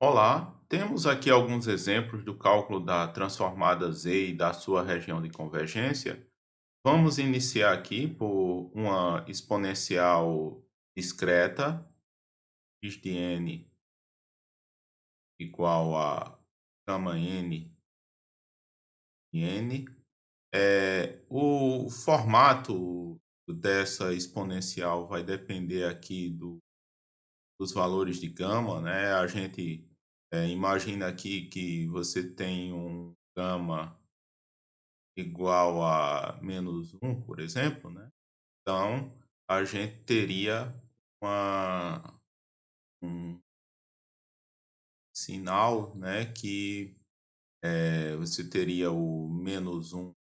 Olá, temos aqui alguns exemplos do cálculo da transformada Z e da sua região de convergência. Vamos iniciar aqui por uma exponencial discreta, x de n igual a gama n de n. O formato dessa exponencial vai depender aqui dos valores de gama, né? A gente imagina aqui que você tem um gama igual a -1, por exemplo, né? Então, a gente teria uma um sinal, né, que, você teria o -1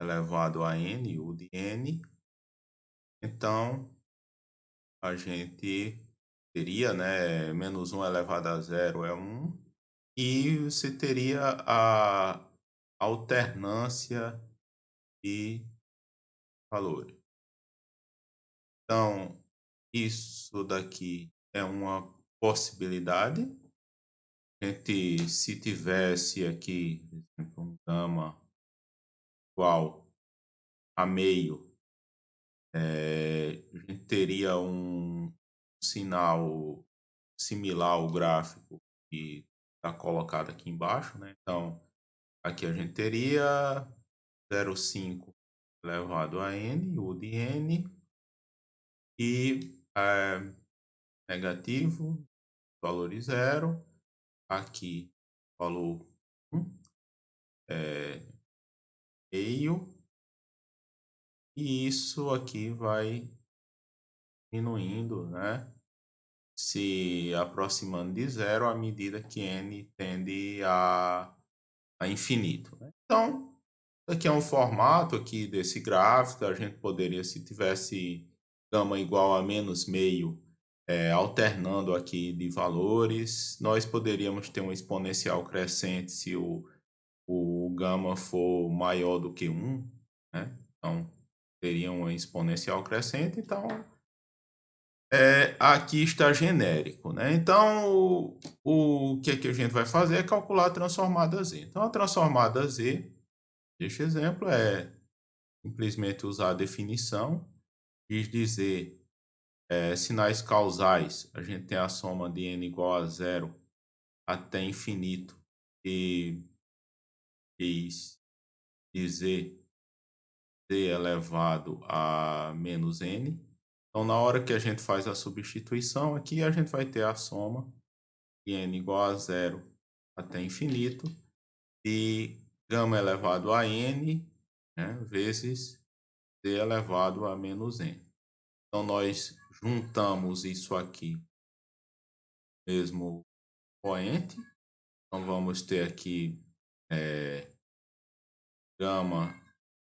elevado a n, o de n. Então, a gente teria, né, -1 elevado a zero é 1, e você teria a alternância de valores. Então, isso daqui é uma possibilidade. A gente, se tivesse aqui, por exemplo, um gama igual a meio, a gente teria um sinal similar ao gráfico que está colocado aqui embaixo, né? Então, aqui a gente teria 0,5 elevado a n, u de n, e negativo, valor zero. Aqui, valor 1, meio, e isso aqui vai diminuindo, né? Se aproximando de zero à medida que n tende a infinito, né? Então, aqui é um formato aqui desse gráfico. A gente poderia, se tivesse gama igual a menos meio, alternando aqui de valores, nós poderíamos ter uma exponencial crescente se o gama for maior do que 1, né? Então, teria uma exponencial crescente. Então, aqui está genérico, né? Então, o que é que a gente vai fazer é calcular a transformada Z. Então, a transformada Z, este exemplo, é simplesmente usar a definição, quis dizer, sinais causais. A gente tem a soma de n igual a zero até infinito, e quis dizer z elevado a menos n. Então, na hora que a gente faz a substituição aqui, a gente vai ter a soma de n igual a zero até infinito, e gama elevado a n, né, vezes z elevado a menos n. Então, nós juntamos isso aqui, mesmo poente. Então, vamos ter aqui gama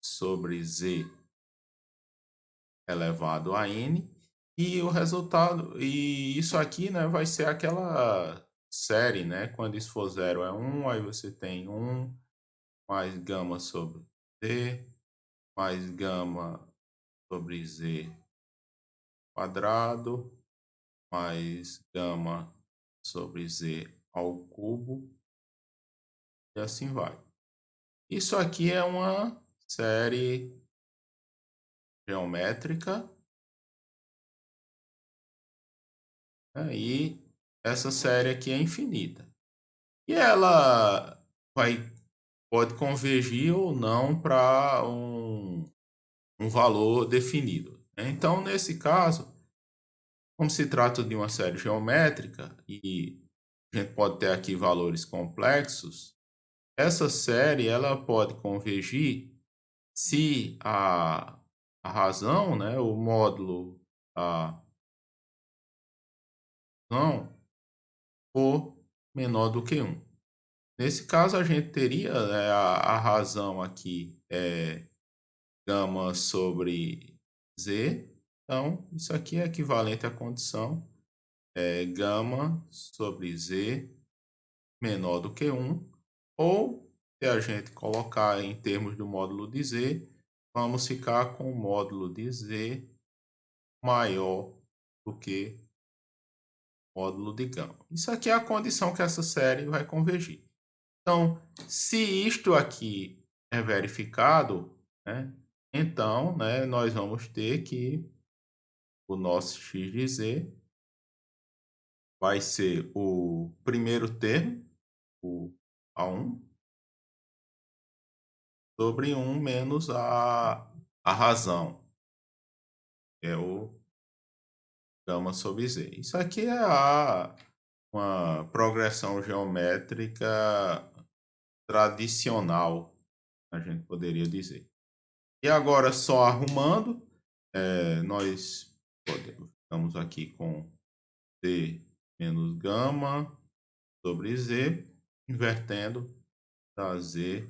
sobre z elevado a n, e o resultado, e isso aqui, né, vai ser aquela série, né? Quando isso for zero é 1, aí você tem 1 mais gama sobre z, mais gama sobre z quadrado, mais gama sobre z ao cubo, e assim vai. Isso aqui é uma série geométrica, né? E essa série aqui é infinita. E ela vai pode convergir ou não para um valor definido, né? Então, nesse caso, como se trata de uma série geométrica e a gente pode ter aqui valores complexos, essa série ela pode convergir se a razão, né, o módulo da razão for menor do que 1. Nesse caso, a gente teria, né, a razão aqui é gama sobre z. Então, isso aqui é equivalente à condição gama sobre z menor do que 1, ou, se a gente colocar em termos do módulo de z, vamos ficar com o módulo de z maior do que módulo de gama. Isso aqui é a condição que essa série vai convergir. Então, se isto aqui é verificado, né, então, né, nós vamos ter que o nosso x de z vai ser o primeiro termo, o A1, sobre 1 menos a razão, que é o gama sobre z. Isso aqui é uma progressão geométrica tradicional, a gente poderia dizer. E agora, só arrumando, nós ficamos aqui com z menos gama sobre z, invertendo, dá z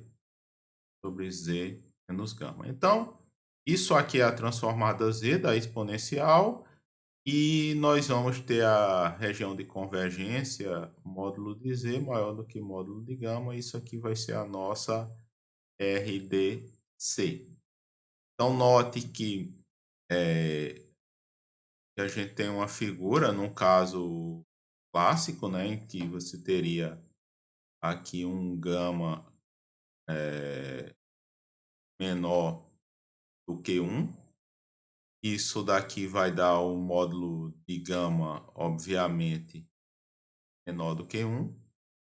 sobre z menos gama. Então, isso aqui é a transformada z da exponencial, e nós vamos ter a região de convergência, módulo de z maior do que módulo de gama. Isso aqui vai ser a nossa RDC. Então, note que a gente tem uma figura, num caso clássico, né, em que você teria aqui um gama menor do que 1. Isso daqui vai dar o módulo de gama, obviamente, menor do que 1.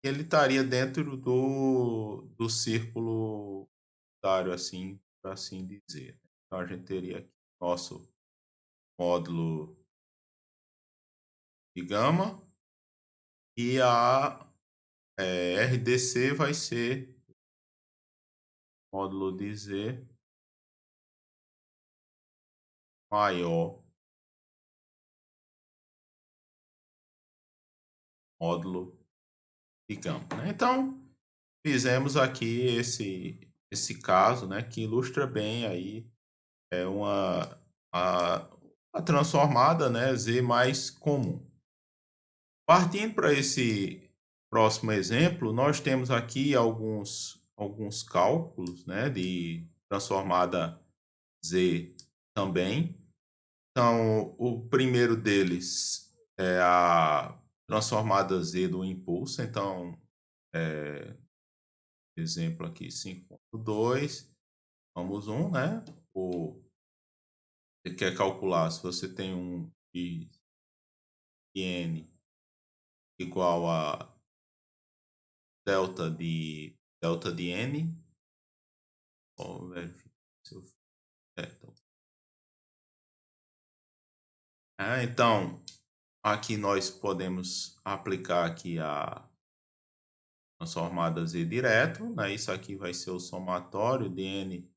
Ele estaria dentro do círculo unitário, assim, para assim dizer. Então, a gente teria aqui nosso módulo de gama e a RDC vai ser módulo de Z maior módulo de gama, né? Então, fizemos aqui esse caso, né, que ilustra bem aí a, a transformada, né, Z mais comum. Partindo para esse próximo exemplo, nós temos aqui alguns cálculos, né, de transformada Z também. Então, o primeiro deles é a transformada Z do impulso. Então, exemplo aqui 5.2, vamos 1, né? Você quer calcular se você tem um de n igual a delta de n. Vou verificar se eu então. Então, aqui nós podemos aplicar aqui a transformada z direto, né? Isso aqui vai ser o somatório de n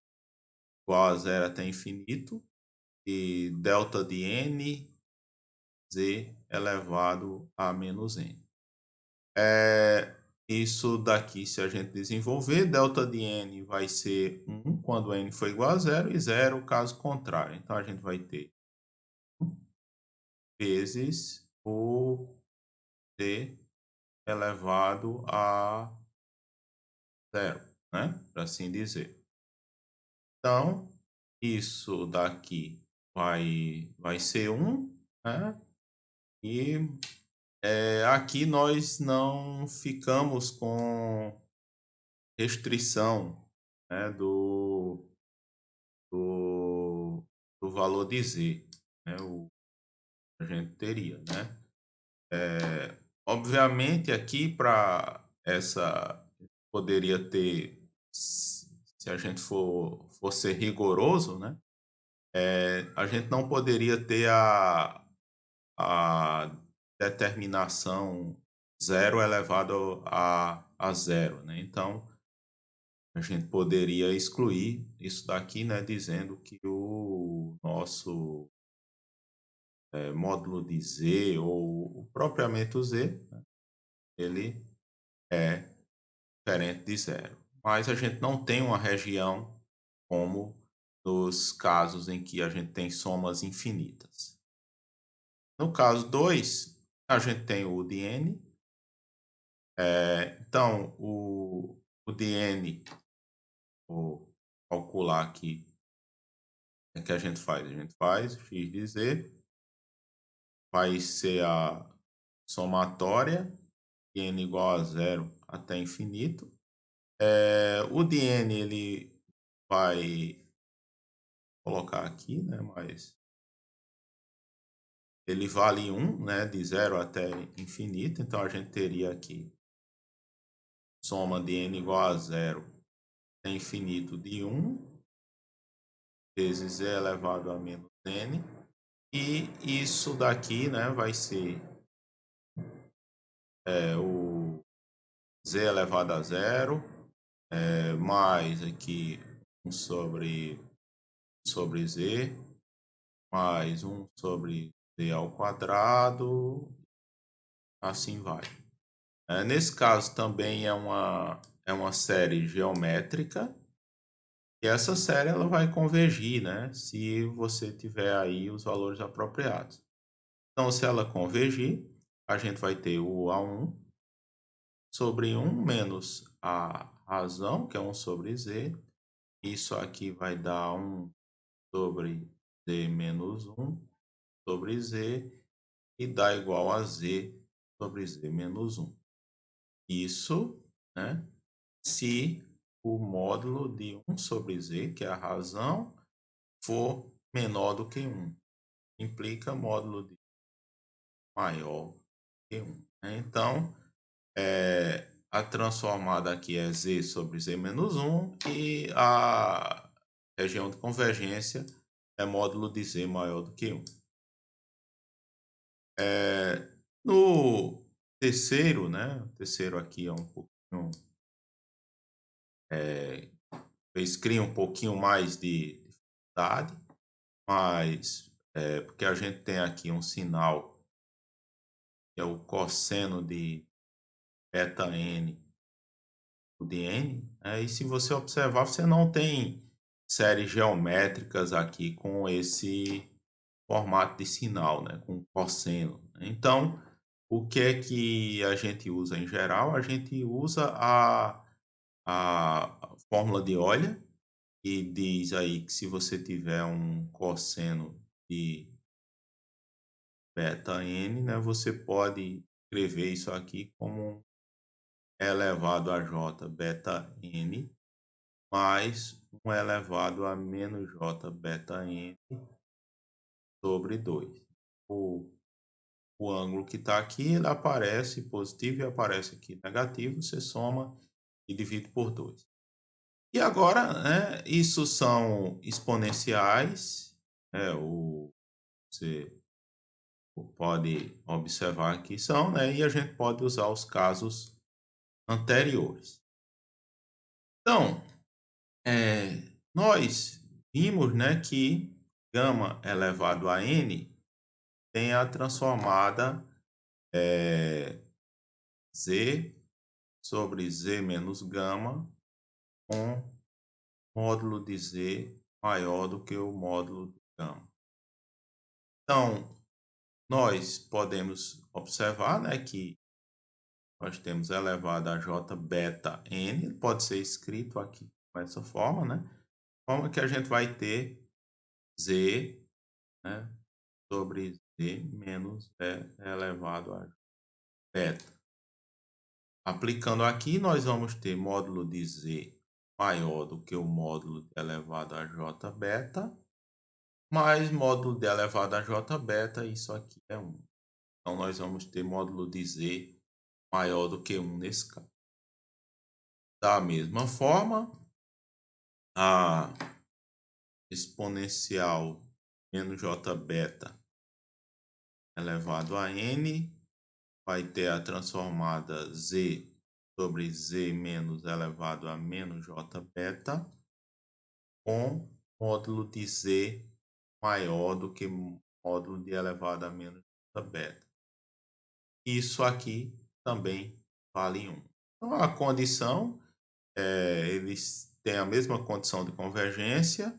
igual a zero até infinito e delta de n z elevado a menos n. Isso daqui, se a gente desenvolver, delta de n vai ser 1 quando n for igual a zero e 0 caso contrário. Então, a gente vai ter vezes o t elevado a zero, né? Para assim dizer. Então, isso daqui vai ser 1, né? E aqui nós não ficamos com restrição, né, do, do valor de z, né? A gente teria, né? Obviamente, aqui para essa poderia ter, se a gente for ser rigoroso, né? A gente não poderia ter a determinação zero elevado a zero, né? Então, a gente poderia excluir isso daqui, né? Dizendo que o nosso módulo de Z ou propriamente o Z, né, ele é diferente de zero. Mas a gente não tem uma região como nos casos em que a gente tem somas infinitas. No caso 2, a gente tem o de n. Então, o de n, vou calcular aqui, o que a gente faz? A gente faz x de z, vai ser a somatória, de n igual a 0 até infinito. O de n ele vai colocar aqui, né, mas ele vale 1, né, de 0 até infinito, então a gente teria aqui soma de n igual a 0 até infinito de 1 vezes e elevado a menos n, e isso daqui, né, vai ser o z elevado a 0, mais aqui 1 sobre z, mais 1 sobre z ao quadrado, assim vai. Nesse caso também é uma série geométrica, e essa série ela vai convergir, né, se você tiver aí os valores apropriados. Então, se ela convergir, a gente vai ter o A1 sobre 1 menos a razão, que é 1 sobre z. Isso aqui vai dar 1 sobre z menos 1 sobre z, e dá igual a z sobre z menos 1. Isso, né, se o módulo de 1 sobre z, que é a razão, for menor do que 1. Implica módulo de maior que 1. Então, a transformada aqui é z sobre z menos 1, e a região de convergência é módulo de z maior do que 1. No terceiro, né? O terceiro aqui é um pouquinho. Eles criam um pouquinho mais de dificuldade, mas porque a gente tem aqui um sinal que é o cosseno de beta n de n, e se você observar, você não tem séries geométricas aqui com esse formato de sinal, né, com cosseno. Então, o que é que a gente usa em geral? A gente usa a fórmula de Euler, que diz aí que se você tiver um cosseno de beta n, né, você pode escrever isso aqui como elevado a j beta n mais 1 elevado a menos j beta n sobre 2. O ângulo que está aqui, ele aparece positivo e aparece aqui negativo, você soma e divide por 2. E agora, né, isso são exponenciais, você pode observar que são, né, e a gente pode usar os casos anteriores. Então, nós vimos, né, que gama elevado a n tem a transformada z sobre z menos gama com módulo de z maior do que o módulo de gama. Então, nós podemos observar, né, que nós temos elevado a j beta n, pode ser escrito aqui dessa forma, né? Forma que a gente vai ter z, né, sobre z menos e elevado a beta. Aplicando aqui, nós vamos ter módulo de z maior do que o módulo de elevado a j beta, mais módulo de elevado a j beta, isso aqui é 1. Então, nós vamos ter módulo de z maior do que 1 nesse caso. Da mesma forma, a exponencial menos j beta elevado a n vai ter a transformada z sobre z menos elevado a menos j beta com módulo de z maior do que módulo de elevado a menos j beta. Isso aqui também vale 1. Então, a condição, eles têm a mesma condição de convergência.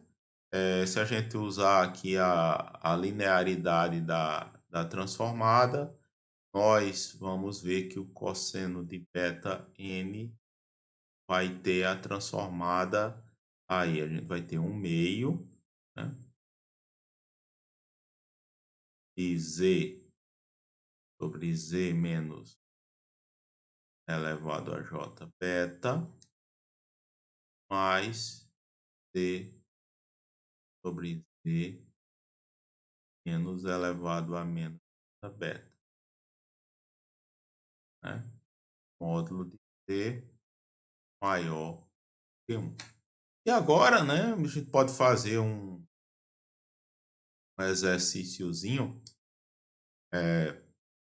Se a gente usar aqui a linearidade da transformada, nós vamos ver que o cosseno de beta n vai ter a transformada, aí a gente vai ter 1/2, né, de z sobre Z menos elevado a J beta mais C sobre Z menos elevado a menos J beta, né? Módulo de C maior que 1. E agora, né, a gente pode fazer um exercíciozinho.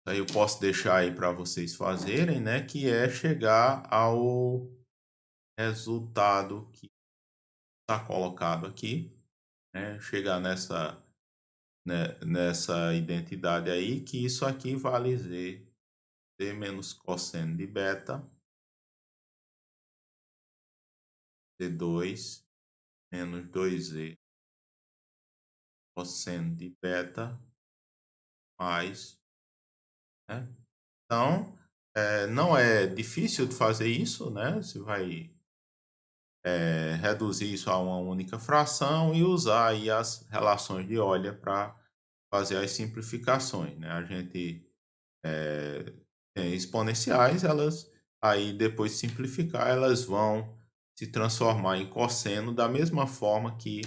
Aí eu posso deixar aí para vocês fazerem, né, que é chegar ao resultado que está colocado aqui, né, chegar nessa identidade aí, que isso aqui vale Z, Z menos cosseno de beta, Z2 menos 2Z cosseno de beta mais, né? Então, não é difícil de fazer isso, né? Você vai reduzir isso a uma única fração e usar aí as relações de Euler para fazer as simplificações, né? A gente tem exponenciais, elas aí depois de simplificar, elas vão se transformar em cosseno da mesma forma que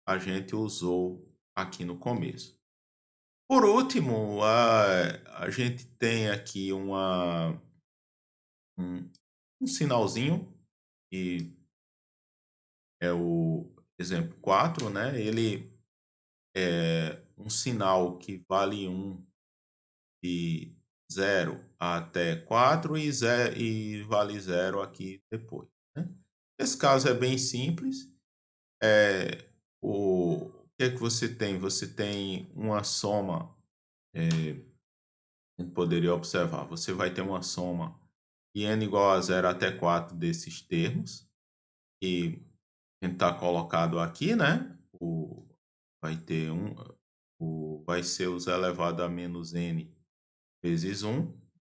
a gente usou aqui no começo. Por último, a gente tem aqui um sinalzinho, que é o exemplo 4, né? Ele é um sinal que vale 1 de 0 até 4 e vale 0 aqui depois, né? Esse caso é bem simples. O que é que você tem? Você tem uma soma, a gente poderia observar, você vai ter uma soma de n igual a 0 até 4 desses termos, e está colocado aqui, né? Vai ter vai ser os elevado a menos n vezes 1.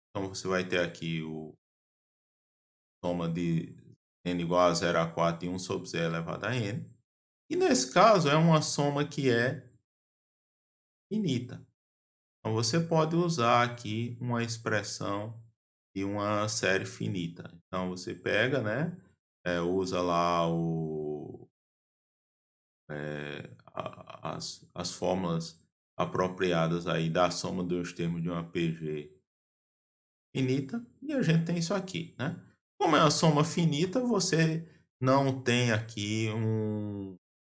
Então, você vai ter aqui o soma de n igual a 0 a 4 e 1 sobre z elevado a n. E nesse caso, é uma soma que é finita. Então, você pode usar aqui uma expressão de uma série finita. Então, você pega, né? Usa lá as fórmulas apropriadas aí da soma dos termos de uma PG finita, e a gente tem isso aqui, né? Como é uma soma finita, você não tem aqui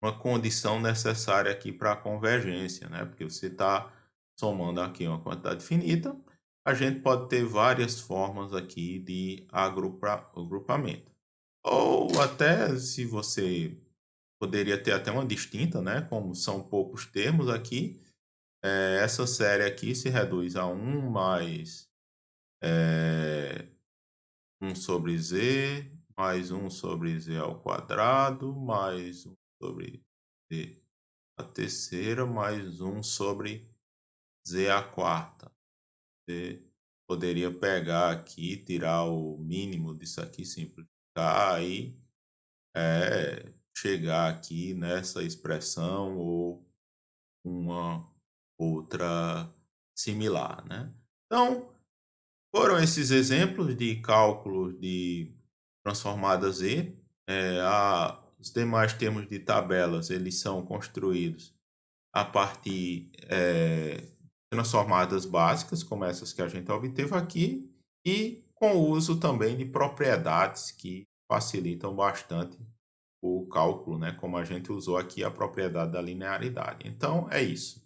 uma condição necessária aqui para a convergência, né? Porque você está somando aqui uma quantidade finita, a gente pode ter várias formas aqui de agrupamento. Ou até, se você poderia ter até uma distinta, né? Como são poucos termos aqui, essa série aqui se reduz a 1 mais 1 sobre z, mais 1 sobre z ao quadrado, mais 1 sobre z à terceira, mais 1 sobre z à quarta. Você poderia pegar aqui, tirar o mínimo disso aqui, simplificar, aí chegar aqui nessa expressão ou uma outra similar, né? Então, foram esses exemplos de cálculos de transformada Z. Os demais termos de tabelas, eles são construídos a partir de transformadas básicas, como essas que a gente obteve aqui, e com o uso também de propriedades que facilitam bastante o cálculo, né? Como a gente usou aqui a propriedade da linearidade. Então, é isso.